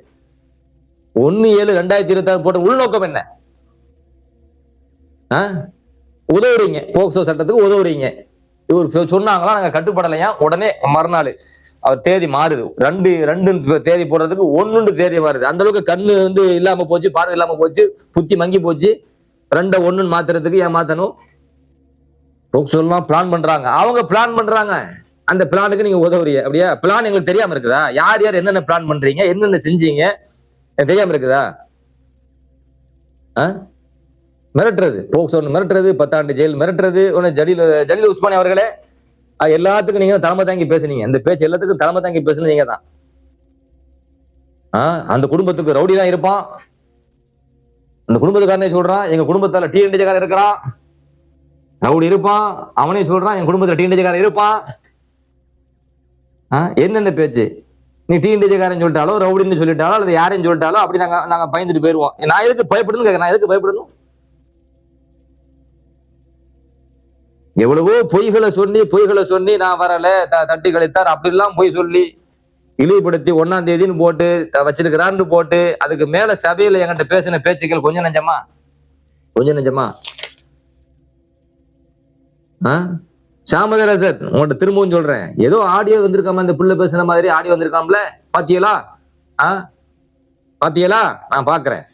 A: 1/7/2026 போட்ட உள்நோக்கம் என்ன? உதவுறீங்க, போக்சோ சட்டத்துக்கு உதவுறீங்க. இவர் சொன்னாங்களா, நாங்க கட்டுப்படலையா, உடனே மறுநாள் அவர் தேதி மாறுது. 2 தேதி போடுறதுக்கு 1 தேதி மாறுது. அந்த அளவுக்கு கண்ணு இல்லாம போச்சு, பார்வை இல்லாம போச்சு, புத்தி மங்கி போச்சு. 2 1 மாத்துறதுக்கு ஏன் மாத்தணும்? போக்சோலாம் பிளான் பண்றாங்க, அவங்க பிளான் பண்றாங்க. அந்த பிளானுக்கு நீங்க உதவுறீங்க. அப்படியா? பிளான் எங்களுக்கு தெரியாம இருக்குதா? யார் யார் என்னென்ன பிளான் பண்றீங்க, என்னென்ன செஞ்சீங்க தெரியாம இருக்குதா? மிரட்டுறது, போக்சோ மிரட்டுறது, 10 ஆண்டு ஜெயில் மிரட்டுறது. ஜலீல் உஸ்மானி அவர்களே, எல்லாத்துக்கும் நீங்க தலைமை தாங்கி பேசுனீங்க. இந்த பேச்சு எல்லாத்துக்கும் தலைமை தாங்கி பேசுனீங்க நீங்க தான். அந்த குடும்பத்துக்கு ரவுடி தான் இருப்பான். அந்த குடும்பத்துக்காரனே சொல்றான், எங்க குடும்பத்தால டீனேஜ்காரன் இருக்கிறான், ரவுடி இருப்பான். அவனே சொல்றான், என் குடும்பத்துல டீனேஜ்காரன் இருப்பான். என்னென்ன பேச்சு? நீ டீனேஜ்காரன் சொல்லிட்டாலோ, ரவுடின்னு சொல்லிட்டாலோ, அல்லது யாரையும் சொல்லிட்டாலோ அப்படி நாங்க பயந்துட்டு போயிருவோம். நான் எதுக்கு பயப்படணும் கேட்க? நான் எதுக்கு பயப்படணும்? எவ்வளவோ பொய்களை சொல்லி நான் வரல, தட்டி கழித்தார் அப்படிலாம் பொய் சொல்லி இழிவுபடுத்தி 1ஆம் தேதின்னு போட்டு வச்சிருக்கிறான்னு போட்டு, அதுக்கு மேல சபையில என்கிட்ட பேசின பேச்சுக்கள் கொஞ்சம் நெஞ்சமா? சாமதரசர், உங்கள்கிட்ட திரும்பவும் சொல்றேன், ஏதோ ஆடியோ வந்திருக்காம, இந்த புள்ள பேசுன மாதிரி ஆடியோ வந்திருக்காம்ல, பாத்தீங்களா? நான் பாக்குறேன்.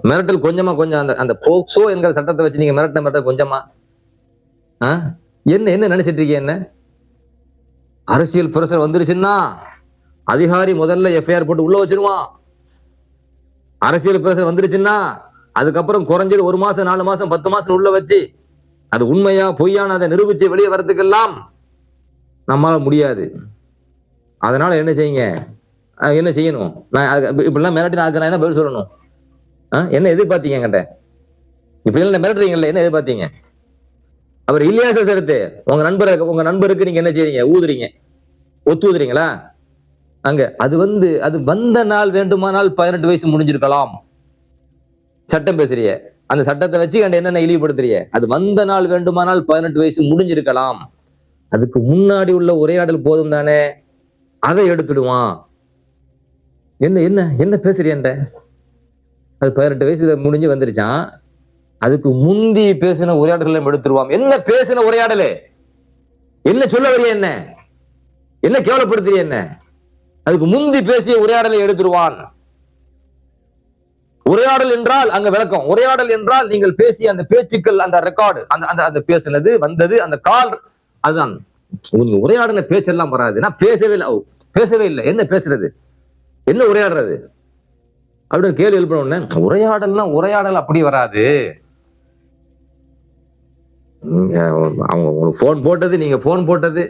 A: மிரட்டல் கொஞ்சம் அந்த போக்சோ என்கிற சட்டத்தை வச்சு நீங்க மிரட்டல் கொஞ்சமா? என்ன நினைச்சிட்டு இருக்கீங்க? என்ன அரசியல் பிரஷர் வந்துருச்சுன்னா அதிகாரி முதல்ல எஃப்ஐஆர் போட்டு உள்ள வச்சிருவான். அரசியல் பிரஷர் வந்துருச்சுன்னா அதுக்கப்புறம் குறைஞ்சது 1 மாசம், 4 மாசம், 10 மாசம் உள்ள வச்சு அது உண்மையா பொய்யான அதை நிரூபிச்சு வெளியே வர்றதுக்கெல்லாம் நம்மளால முடியாது. அதனால என்ன செய்யணும்? நான் இப்படிலாம் மிரட்டி நான் என்ன பதில் சொல்லணும்? என்ன எதிர்பார்த்தீங்க என்கிட்ட? இப்ப மிரட்டுறீங்கல்ல, என்ன எதிர்பார்த்தீங்க? அவர் இல்லையா சேர்த்து உங்க நண்பருக்கு நீங்க என்ன செய்றீங்க? ஒத்து ஊதுறீங்களா? அங்க அது வந்த நாள் வேண்டுமானால் 18 வயசு முடிஞ்சிருக்கலாம். சட்டம் பேசுறிய, அந்த சட்டத்தை வச்சு என்னென்ன இழிவுபடுத்துறிய? அது வந்த நாள் வேண்டுமானால் 18 வயசு முடிஞ்சிருக்கலாம். அதுக்கு முன்னாடி உள்ள உரையாடல் போதும் தானே, அதை எடுத்துடுவான். என்ன பேசுறியன்ற? அது 18 வயசு முடிஞ்சு வந்துருச்சான். அதுக்கு முந்தி பேசின உரையாடல்களை எடுத்துருவான். என்ன பேசின உரையாடலே? என்ன சொல்ல வரிய? என்ன கேவலப்படுத்துறிய? அதுக்கு முந்தி பேசிய உரையாடலை எடுத்துருவான். உரையாடல் என்றால் அங்க விளக்கம். உரையாடல் என்றால் நீங்கள் பேசிய அந்த பேச்சுக்கள், அந்த ரெக்கார்டு, அந்த பேசினது வந்தது, அந்த கால், அதுதான் உரையாடல. பேச்செல்லாம் வராது. நான் பேசவே இல்லை. என்ன பேசுறது? என்ன உரையாடுறது அப்படின்னு கேள்வி எழுப்பின உடனே, உரையாடல் அப்படி வராது. நீங்க அவங்க உங்களுக்கு போன் போட்டது, நீங்க போன் போட்டது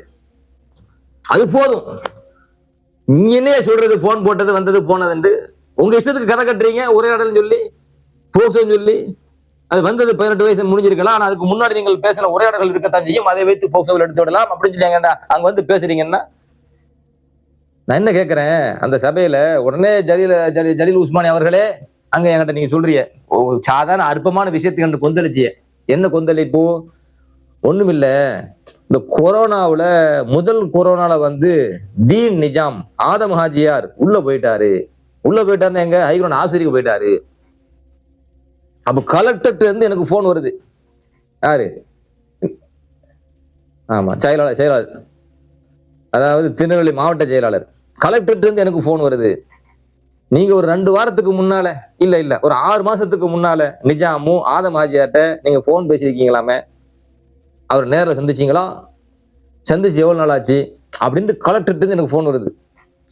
A: அது போதும். நீங்க என்ன சொல்றது? போன் போட்டது, வந்தது, போனது, உங்க இஷ்டத்துக்கு கதை கட்டுறீங்க. உரையாடல் சொல்லி, போக்சோன்னு சொல்லி, அது வந்தது 18 வயசு முடிஞ்சிருக்கலாம். ஆனா அதுக்கு முன்னாடி நீங்கள் பேசின உரையாடல்கள் இருக்கத்தான் செய்யும். அதை வைத்து போக்சோவில் எடுத்து விடலாம் அப்படின்னு சொல்லியாங்கடா. அங்க பேசுறீங்கன்னா நான் என்ன கேட்கிறேன்? அந்த சபையில உடனே ஜலீல் உஸ்மானி அவர்களே, அங்க என்கிட்ட நீங்க சொல்றீங்க சாதாரண அற்பமான விஷயத்துக்கு கொந்தளிச்சிய. என்ன கொந்தளிப்பு? ஒண்ணுமில்ல. இந்த கொரோனாவுல முதல் கொரோனால தீன் நிஜாம் ஆதம் ஹாஜியார் உள்ள போயிட்டாருன்னா எங்க ஹைகோர்ட் ஆசிரியருக்கு போயிட்டாரு. அப்ப கலெக்டர் இருந்து எனக்கு போன் வருது. யாரு? ஆமா, செயலாளர், அதாவது திருநெல்வேலி மாவட்ட செயலாளர். கலெக்டர் இருந்து எனக்கு போன் வருது. நீங்க ஒரு 2 வாரத்துக்கு முன்னால, இல்ல ஒரு 6 மாசத்துக்கு முன்னால நிஜாமும் ஆதம் ஹாஜியார்ட்ட நீங்க போன் பேசியிருக்கீங்களாமே, அவர் நேரில் சந்திச்சீங்களா? சந்திச்சு எவ்வளவு நாள் ஆச்சு அப்படின்ட்டு கலெக்டர் இருந்து எனக்கு போன் வருது.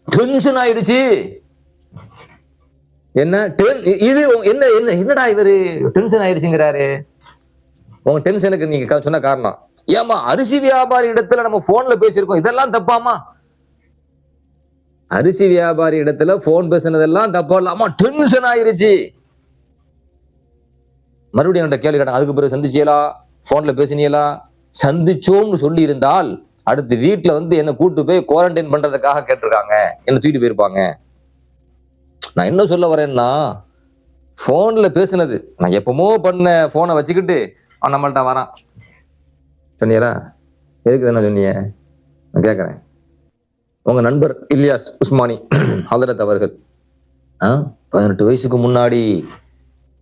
A: டென்ஷன் ஆயிடுச்சு. என்னடா இவரு டென்ஷன் ஆயிடுச்சுங்கிறாரு? உங்க டென்ஷனுக்கு நீங்க சொன்ன காரணம். ஏமா அரிசி வியாபாரி இடத்துல நம்ம போன்ல பேசியிருக்கோம், இதெல்லாம் தப்பாமா? அரிசி வியாபாரி இடத்துல போன் பேசினதெல்லாம் தப்பா இல்லாமா? டென்ஷன் ஆயிருச்சு. மறுபடியும் என்கிட்ட கேள்வி கேட்டாங்க, அதுக்கு பிறகு சந்திச்சீங்களா, போன்ல பேசினீங்களா? சந்திச்சோம்னு சொல்லி இருந்தால் அடுத்து வீட்டுல வந்து என்ன கூட்டு போய் குவாரண்டைன் பண்றதுக்காக கேட்டிருக்காங்க, என்ன தூக்கிட்டு போயிருப்பாங்க. நான் என்ன சொல்ல வரேன்னா, போன்ல பேசுனது நான் எப்பமோ பண்ண போனை வச்சுக்கிட்டு அவன் நம்மள்ட்ட வரான். சொன்னீங்களா? எதுக்கு தானே சொன்னீங்க? நான் கேட்கறேன். உங்க நண்பர் இலியாஸ் உஸ்மானி ஹதரத் அவர்கள் 18 வயசுக்கு முன்னாடி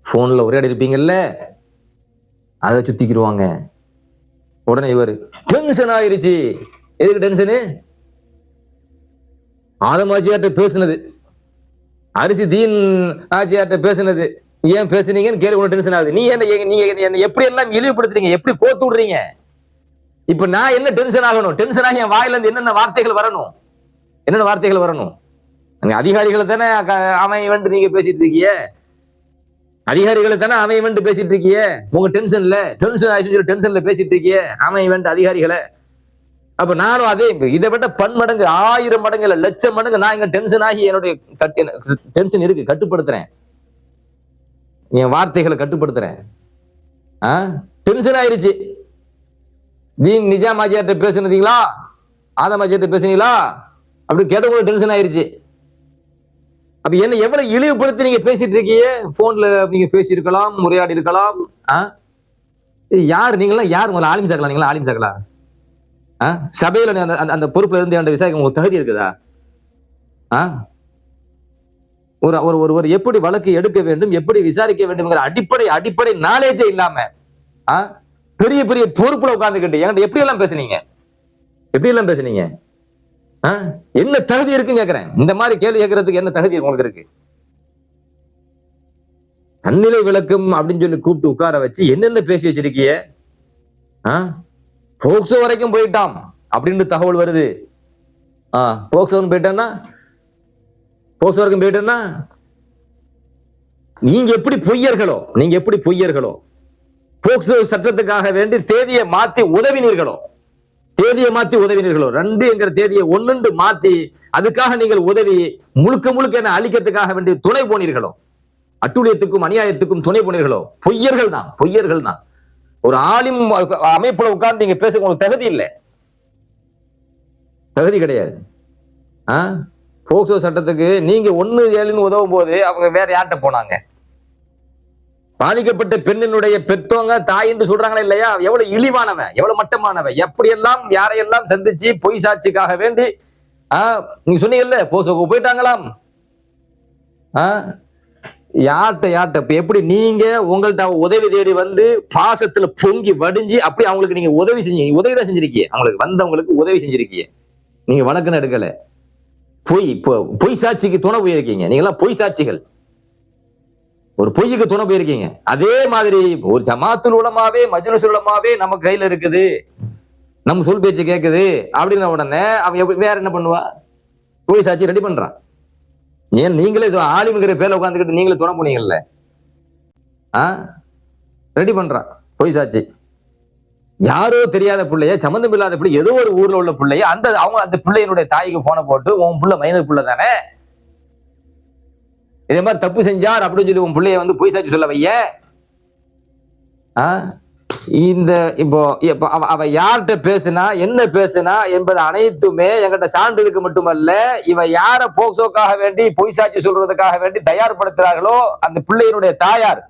A: போன்ல உரையாடி இருப்பீங்கல்ல, அதை சுத்திக்கிடுவாங்க. உடனே இவர் டென்ஷன் ஆயிருச்சு. எதுக்கு டென்ஷனு? ஆதமாச்சியார்ட்ட பேசுனது, அரிசி தீன் ஆச்சியார்ட்ட பேசுனது, ஏன் பேசுனீங்கன்னு கேள்வி உனக்கு டென்ஷன் ஆகுது. நீங்க என்ன எப்படி எல்லாம் இழிவுபடுத்துறீங்க, எப்படி கோத்து விடுறீங்க? இப்ப நான் என்ன டென்ஷன் ஆகணும்? டென்ஷன் ஆகி என் வாயில இருந்து என்னென்ன வார்த்தைகள் வரணும்? என்னென்ன வார்த்தைகள் வரணும்? அதிகாரிகளை தானே அவன் நீங்க பேசிட்டு இருக்கீங்க, அதிகாரிகளை தானே அவன் பேசிட்டு இருக்கீங்க. உங்க டென்ஷன்ல டென்ஷன் ஆயிடுச்சு, டென்ஷன்ல பேசிட்டு இருக்கீங்க அவன் அதிகாரிகளை. அப்ப நானும் அதே இதை விட பன்மடங்கு 1000 மடங்கு இல்ல லட்சம் மடங்கு நான் இங்க டென்ஷன் ஆகி என்னுடைய டென்ஷன் இருக்கு, கட்டுப்படுத்துறேன், என் வார்த்தைகளை கட்டுப்படுத்துறேன். டென்ஷன் ஆயிருச்சு. தீன் நிஜாம் ஆச்சியார்ட்ட பேசுனீங்களா, ஆதம் ஆச்சியார்ட்ட பேசுனீங்களா அப்படி கேட்டவங்க டென்ஷன் ஆயிருச்சு. அப்ப என்ன எவ்வளவு இழிவுபடுத்தி நீங்க பேசிட்டு இருக்கீங்க? போன்ல நீங்க பேசி இருக்கலாம், உரையாடி இருக்கலாம். யார் நீங்களா? யார் உங்களை ஆலிம் சாக்கலாம்? நீங்களா ஆலிம் சாக்கலாம்? சபையில அந்த பொறுப்புல இருந்து என்ற விசாரிக்க உங்களுக்கு தகுதி இருக்குதா? ஒரு எப்படி வழக்கு எடுக்க வேண்டும், எப்படி விசாரிக்க வேண்டும் அடிப்படை நாலேஜே இல்லாம பெரிய பெரிய பொறுப்புல உட்கார்ந்துக்கிட்டு என்கிட்ட எப்படி எல்லாம் பேசுனீங்க? எப்படி எல்லாம் பேசுனீங்க? என்ன தகுதி இருக்குன்னு கேக்குறேன். இந்த மாதிரி கேள்வி கேட்கறதுக்கு என்ன தகுதி உங்களுக்கு இருக்கு? தன்னிலை விளக்கம் அப்படின்னு சொல்லி கூப்பிட்டு உட்கார வச்சு என்னென்ன பேசி வச்சிருக்கிய? போக்சோ வரைக்கும் போயிட்டான் அப்படின்னு தகவல் வருது. போக்சோ போயிட்டேன்னா, போக்சோ வரைக்கும் போயிட்டேன்னா நீங்க எப்படி பொய்யர்களோ, போக்சோ சட்டத்துக்காக வேண்டி தேதியை மாத்தி உதவினீர்களோ, ரெண்டு என்கிற தேதியை 1 மாத்தி அதுக்காக நீங்கள் உதவி முழுக்க என்ன அழிக்கிறதுக்காக வேண்டி துணை போனீர்களோ, அட்டுழியத்துக்கும் அநியாயத்துக்கும் துணை போனீர்களோ, பொய்யர்கள் தான். ஒரு ஆலிம் அமைப்புல உட்கார்ந்து நீங்க பேச உங்களுக்கு தகுதி இல்லை, தகுதி கிடையாது. போக்சோ சட்டத்துக்கு நீங்க 1-7 உதவும் போது அவங்க வேற யார்கிட்ட போனாங்க? பாதிக்கப்பட்ட பெண்ணினுடைய பெற்றவங்க தாய் என்று சொல்றாங்களா இல்லையா? எவ்வளவு இழிவானவன், எவ்வளவு மட்டமானவன், எப்படியெல்லாம் யாரையெல்லாம் சந்திச்சு பொய் சாட்சிக்காக வேண்டி நீங்க சொன்னீங்கல்ல போக்சோக்கு போயிட்டாங்களாம். யார்கிட்ட எப்படி நீங்க உங்கள்ட்ட உதவி தேடி வந்து பாசத்துல பொங்கி வடிஞ்சு அப்படி அவங்களுக்கு நீங்க உதவிதான் செஞ்சிருக்கீங்க, அவங்களுக்கு வந்தவங்களுக்கு உதவி செஞ்சிருக்கீங்க. நீங்க வணக்கம் எடுக்கல, பொய் சாட்சிக்கு துணை போயிருக்கீங்க. நீங்க எல்லாம் பொய் சாட்சிகள், ஒரு பொய்யுக்கு துணை போயிருக்கீங்க. அதே மாதிரி ஒரு ஜமாத்துல் உலமாவே மஜ்லிஸுல் உலமாவே நம்ம கையில இருக்குது, நம்ம சொல் பேச்சு கேட்குது அப்படின்ன உடனே அவன் வேற என்ன பண்ணுவா? பொய் சாட்சி ரெடி பண்றான். ஏன் நீங்களே ஆலிமுங்கிற பேர்ல உட்காந்துக்கிட்டு நீங்களே துணை போனீங்கல்ல, ரெடி பண்றான் பொய் சாட்சி. யாரோ தெரியாத பிள்ளைய, சம்மந்தம் இல்லாத பிள்ளை, ஏதோ ஒரு ஊர்ல உள்ள பிள்ளைய அந்த பிள்ளையினுடைய தாய்க்கு போன போட்டு உன் பிள்ளை மைனர் பிள்ளை தானே, இதே மாதிரி தப்பு செஞ்சார் அப்படின்னு சொல்லி உன் பிள்ளைய வந்து பொய் சாட்சி சொல்ல வைய. இப்போ அவ யார்கிட்ட பேசுனா என்ன பேசுனா என்பது அனைத்துமே எங்கிட்ட சான்றுக்கு மட்டுமல்ல, இவ யார போக்சோக்காக வேண்டி பொய் சாட்சி சொல்றதுக்காக வேண்டி தயார்படுத்துறார்களோ அந்த பிள்ளையினுடைய தாயார்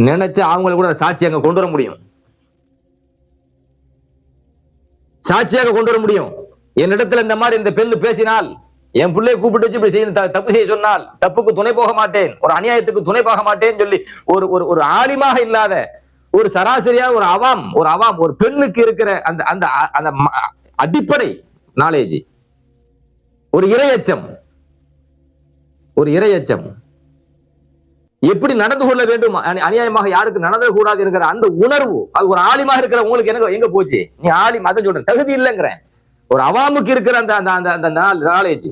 A: நினைச்சு அவங்களுக்கு கூட சாட்சி அங்க கொண்டு வர முடியும், சாட்சியாக கொண்டு வர முடியும். என்னிடத்துல இந்த மாதிரி இந்த பெண்ணு பேசினால், என் பிள்ளையை கூப்பிட்டு வச்சு இப்படி தப்பு செய்ய சொன்னால் தப்புக்கு துணை போக மாட்டேன், ஒரு அநியாயத்துக்கு துணை போக மாட்டேன்னு சொல்லி ஒரு ஆலிமாக இல்லாத ஒரு சராசரியா ஒரு அவாம் ஒரு பெண்ணுக்கு இருக்கிற அந்த அந்த அந்த அடிப்படை நாலேஜ், ஒரு இரையச்சம் எப்படி நடந்து கொள்ள வேண்டும், அநியாயமாக யாருக்கு நடந்து கூடாது என்கிற அந்த உணர்வு, அது ஒரு ஆலிமாக இருக்கிற உங்களுக்கு எங்க போச்சு? நீ ஆலிம் அதான் சொல்ற தகுதி இல்லைங்கிறேன். ஒரு அவாமுக்கு இருக்கிற அந்த நாலேஜ்,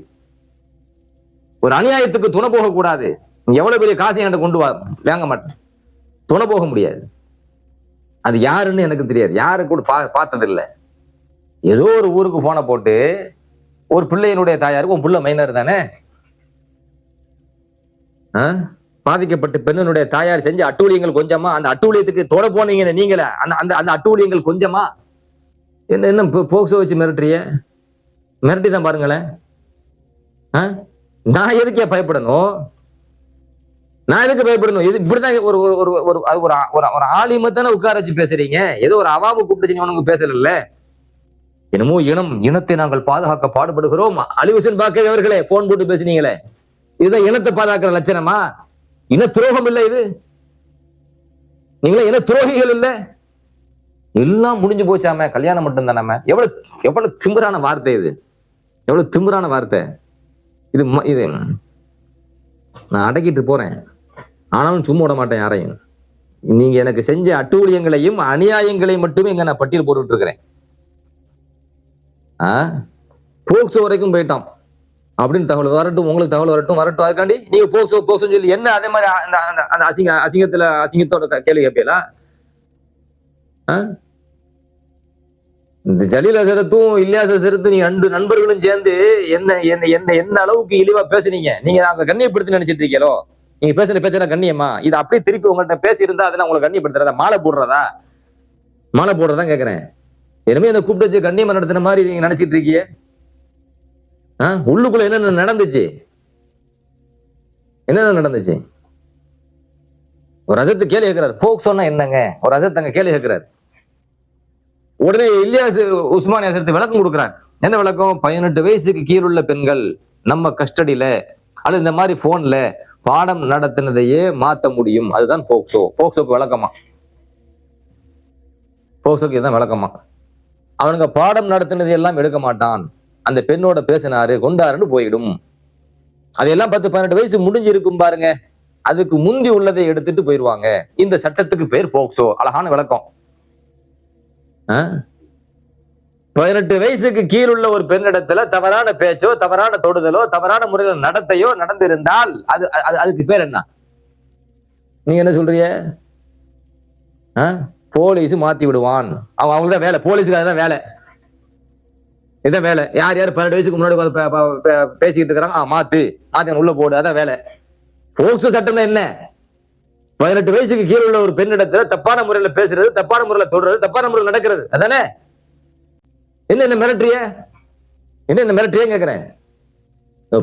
A: ஒரு அநியாயத்துக்கு துணை போக கூடாது. எவ்வளவு பெரிய காசை என்கிட்ட கொண்டு வாங்க மாட்டேன், துணை போக முடியாது. அது யாருன்னு எனக்கு தெரியாது, யாரு கூட பார்த்தது இல்ல. ஏதோ ஒரு ஊருக்கு போன போட்டு ஒரு பிள்ளையினுடைய தாயாருக்கு உன் புள்ள மைனர் தானே, பாதிக்கப்பட்ட பெண்ணினுடைய தாயார் செஞ்ச அட்டூழியங்கள் கொஞ்சமா? அந்த அட்டூழியத்துக்கு தொட போனீங்க நீங்கள, அந்த அந்த அந்த அட்டூழியங்கள் கொஞ்சமா? என்ன என்ன போக்சோ வச்சு மிரட்டுறிய? மிரட்டி தான் பாருங்களேன். நான் எதுக்கே பயப்படணும்? நான் எதுக்கு பயப்படணும்? இது இப்படிதான் ஒரு ஒரு ஒரு ஒரு ஆலிமத்தான உட்கார வச்சு பேசுறீங்க. ஏதோ ஒரு அவாம கூப்பிட்டு உனக்கு பேசல. என்னமோ இனத்தை நாங்கள் பாதுகாக்க பாடுபடுகிறோம். அலிஹுசைன் பாக்கவி அவர்களே போன் போட்டு பேசுனீங்களே, இதுதான் இனத்தை பாதுகாக்கிற லட்சணமா? இன துரோகம் இல்ல இது? நீங்களே இன துரோகிகள் இல்ல? எல்லாம் முடிஞ்சு போச்சாம, கல்யாணம் மட்டும் தானே. எவ்வளவு எவ்வளவு திமிரான வார்த்தை இது, எவ்வளவு திமிரான வார்த்தை இது. இது நான் அடக்கிட்டு போறேன், ஆனாலும் சும்மா விட மாட்டேன் யாரையும். நீங்க எனக்கு செஞ்ச அட்டூழியங்களையும் அநியாயங்களையும் மட்டுமே இங்க நான் பட்டியல் போட்டுட்டு இருக்கிறேன். போக்சோ வரைக்கும் போயிட்டோம் அப்படின்னு தகவல் வரட்டும், உங்களுக்கு தகவல் வரட்டும் வரட்டும். அதுக்காண்டி நீங்க போக்சோ போக்சோ சொல்லி என்ன அதே மாதிரி அந்த அசிங்கத்தோட கேள்வி கேட்பீங்களா? இந்த ஜலீல் அசரத்தும் இல்யாஸ் அசரத்தும் நீங்க 2 நண்பர்களும் சேர்ந்து என்ன என்ன என்ன என்ன அளவுக்கு இழிவா பேசுனீங்க. நீங்க அங்க கண்ணியப்படுத்தி நினைச்சிட்டு இருக்கீங்களோ? நீங்க பேசுற பேச்சா கண்ணியமா? இது அப்படியே திருப்பி உங்கள்கிட்ட பேசி இருந்தா அதெல்லாம் உங்களுக்கு கண்ணியப்படுத்துறதா? மாலை போடுறதா கேக்குறேன். இனிமே என்ன கூப்பிட்டு வச்சு கண்ணியமா நடத்தின மாதிரி நீங்க நினைச்சிட்டு இருக்கீங்க. உள்ளுக்குள்ள என்னென்ன நடந்துச்சு? என்னென்ன நடந்துச்சு? ஒரு அசத்து கேள்வி கேட்கிறார், போக்சோன்னா என்னங்க? ஒரு அசத் அங்க கேள்வி கேட்கிறார். உடனே இல்யாஸ் உஸ்மானியா சேர்த்து விளக்கம் கொடுக்கிறார். என்ன விளக்கம்? 18 வயசுக்கு கீழுள்ள பெண்கள் நம்ம கஸ்டடியில அல்லது இந்த மாதிரி போன்ல பாடம் நடத்தினதையே மாத்த முடியும். அதுதான் போக்சோ. போக்சோக்கு விளக்கமா? போக்சோக்கு இதுதான் விளக்கமா? அவனுங்க பாடம் நடத்தினதை எல்லாம் எடுக்க மாட்டான், அந்த பெண்ணோட பேசினாரு கொண்டாருன்னு போயிடும். அதையெல்லாம் 10-18 வயசு முடிஞ்சு இருக்கும் பாருங்க, அதுக்கு முந்தி உள்ளதை எடுத்துட்டு போயிடுவாங்க. இந்த சட்டத்துக்கு பேர் போக்சோ. அழகான விளக்கம். 18 வயசுக்கு கீழுள்ள ஒரு பெண்ணிடத்துல தவறான பேச்சோ தவறான தொடுதலோ தவறான முறையில் நடத்தையோ நடந்திருந்தால் அதுக்கு பேர் என்ன? நீங்க என்ன சொல்றீங்க? போலீஸ் மாத்தி விடுவான். அவங்களுக்கு தான் வேலை, போலீஸுக்கு அதுதான் வேலை. இதான் வேலை. யார் யார் 18 வயசுக்கு முன்னாடி பேசிக்கிட்டு இருக்கிறாங்க, மாத்தி உள்ள போடு, அதான் வேலை. போக்சோ சட்டம் என்ன? 18 வயசுக்கு கீழே உள்ள ஒரு பெண்ணிடத்துல தப்பான முறையில பேசுறது, தப்பான முறையில தொடுறது, தப்பான முறையில் நடக்கிறது, அதானே? என்ன மிரட்டுறிய? என்ன மிரட்டுறிய கேக்குறேன்.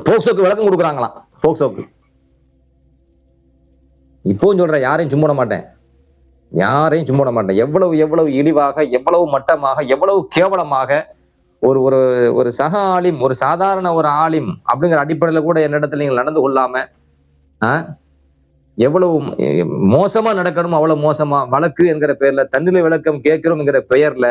A: போக்சோக்கு விளக்கம் கொடுக்குறாங்களாம். போக்சோக்கு இப்பவும் சொல்றேன், யாரையும் சும்மா மாட்டேன், யாரையும் சும்மா மாட்டேன். எவ்வளவு எவ்வளவு இழிவாக, எவ்வளவு மட்டமாக, எவ்வளவு கேவலமாக ஒரு ஒரு ஒரு சக ஆலிம், ஒரு சாதாரண ஒரு ஆலிம் அப்படிங்கிற அடிப்படையில கூட என்னிடத்துல நீங்கள் நடந்து கொள்ளாம எவ்வளவு மோசமா நடக்கணுமோ அவ்வளவு மோசமா, வழக்கு என்கிற பெயர்ல, தன்னிலை விளக்கம் கேட்கிறோம் என்கிற பெயர்ல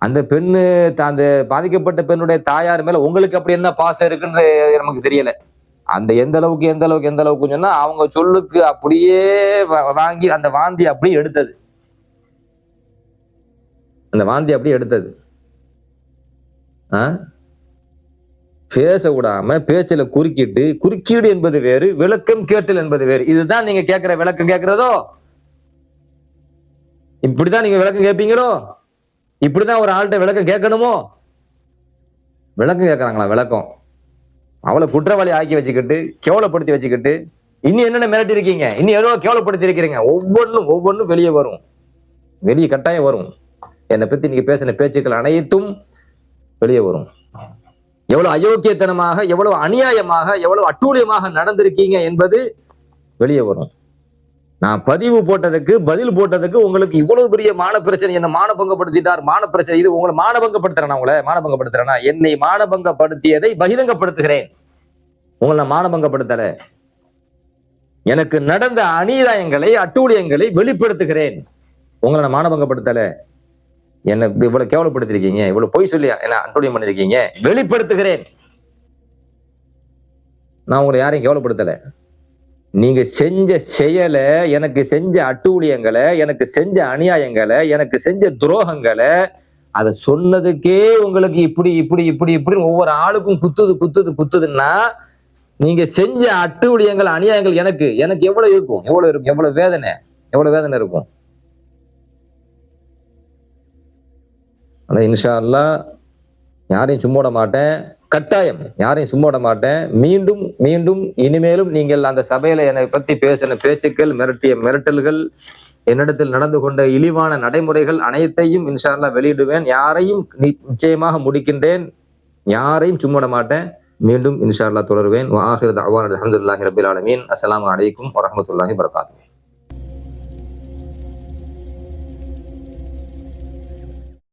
A: அந்த பெண்ணு, அந்த பாதிக்கப்பட்ட பெண்ணுடைய தாயார் மேல உங்களுக்கு அப்படி என்ன பாசம் இருக்குன்னு நமக்கு தெரியல. அந்த எந்த அளவுக்கு சொன்னா அவங்க சொல்லுக்கு அப்படியே வாங்கி அந்த வாந்தி அப்படியே எடுத்தது, அந்த வாந்தி அப்படியே எடுத்தது. பேச விடாம பேச்சில குறுக்கீடு என்பது வேறு, விளக்கம் கேட்டல் என்பது வேறு. இதுதான் நீங்க கேட்கிற விளக்கம் கேட்கிறதோ? இப்படிதான் நீங்க விளக்கம் கேட்பீங்களோ? இப்படிதான் ஒரு ஆள்கிட்ட விளக்கம் கேட்கணுமோ? விளக்கம் கேட்கறாங்களா? விளக்கம் அவளை குற்றவாளி ஆக்கி வச்சுக்கிட்டு, கேவலப்படுத்தி வச்சுக்கிட்டு, இன்னும் என்னென்ன மிரட்டி இருக்கீங்க, இன்னும் எவ்வளவு கேவலப்படுத்தி இருக்கிறீங்க. ஒவ்வொன்றும் வெளியே வரும், வெளியே கட்டாயம் வரும். என்னை பத்தி நீங்க பேசின பேச்சுக்கள் அனைத்தும் வெளியே வரும். எவ்வளவு அயோக்கியத்தனமாக, எவ்வளவு அநியாயமாக, எவ்வளவு அட்டூழியமாக நடந்திருக்கீங்க என்பது வெளியே வரும். நான் பதிவு போட்டதுக்கு, பதில் போட்டதுக்கு உங்களுக்கு இவ்வளவு பெரிய மான பிரச்சனை, என்ன மானபங்கப்படுத்திட்டார், மான பிரச்சனை, இது உங்களை மானபங்கப்படுத்துறேன். உங்களை மானபங்கப்படுத்துறேன்னா என்னை மானபங்கப்படுத்தியதை பகிரங்கப்படுத்துகிறேன். உங்களை நான் மானபங்கப்படுத்தல, எனக்கு நடந்த அநீதாயங்களை, அட்டூழியங்களை வெளிப்படுத்துகிறேன். உங்களை நான் மானபங்கப்படுத்தல. என்ன இவ்வளவு கேவலப்படுத்திருக்கீங்க, இவ்வளவு பொய் சொல்லி என்ன அட்டூழியம் பண்ணிருக்கீங்க, வெளிப்படுத்துகிறேன். நான் உங்களை யாரையும் கேவலப்படுத்தல. நீங்க செஞ்ச செயலை, எனக்கு செஞ்ச அட்டூழியங்களை, எனக்கு செஞ்ச அநியாயங்களை, எனக்கு செஞ்ச துரோகங்களை, அதை சொன்னதுக்கே உங்களுக்கு இப்படி இப்படி இப்படி இப்படி ஒவ்வொரு ஆளுக்கும் குத்துதுன்னா நீங்க செஞ்ச அட்டூழியங்கள், அநியாயங்கள் எனக்கு எவ்வளவு இருக்கும், எவ்வளவு வேதனை இருக்கும். ஆனால் இன்ஷா அல்லாஹ் யாரையும் சும்மா விட மாட்டேன், கட்டாயம் யாரையும் சும்மா விட மாட்டேன். மீண்டும் மீண்டும் இனிமேலும் நீங்கள் அந்த சபையில என்னை பத்தி பேசின பேச்சுக்கள், மிரட்டிய மிரட்டல்கள், என்னிடத்தில் நடந்து கொண்ட இழிவான நடைமுறைகள் அனைத்தையும் இன்ஷா அல்லாஹ் வெளியிடுவேன். யாரையும் நிச்சயமாக முடிக்கின்றேன், யாரையும் சும்மா விட மாட்டேன். மீண்டும் இன்ஷா அல்லாஹ் தொடருவேன். வ ஆகிரு தஅவானா அல்ஹம்துலில்லாஹி ரப்பில் ஆலமீன். அஸ்ஸலாமு அலைக்கும் வரஹ்மத்துல்லாஹி வபரகாத்துஹு.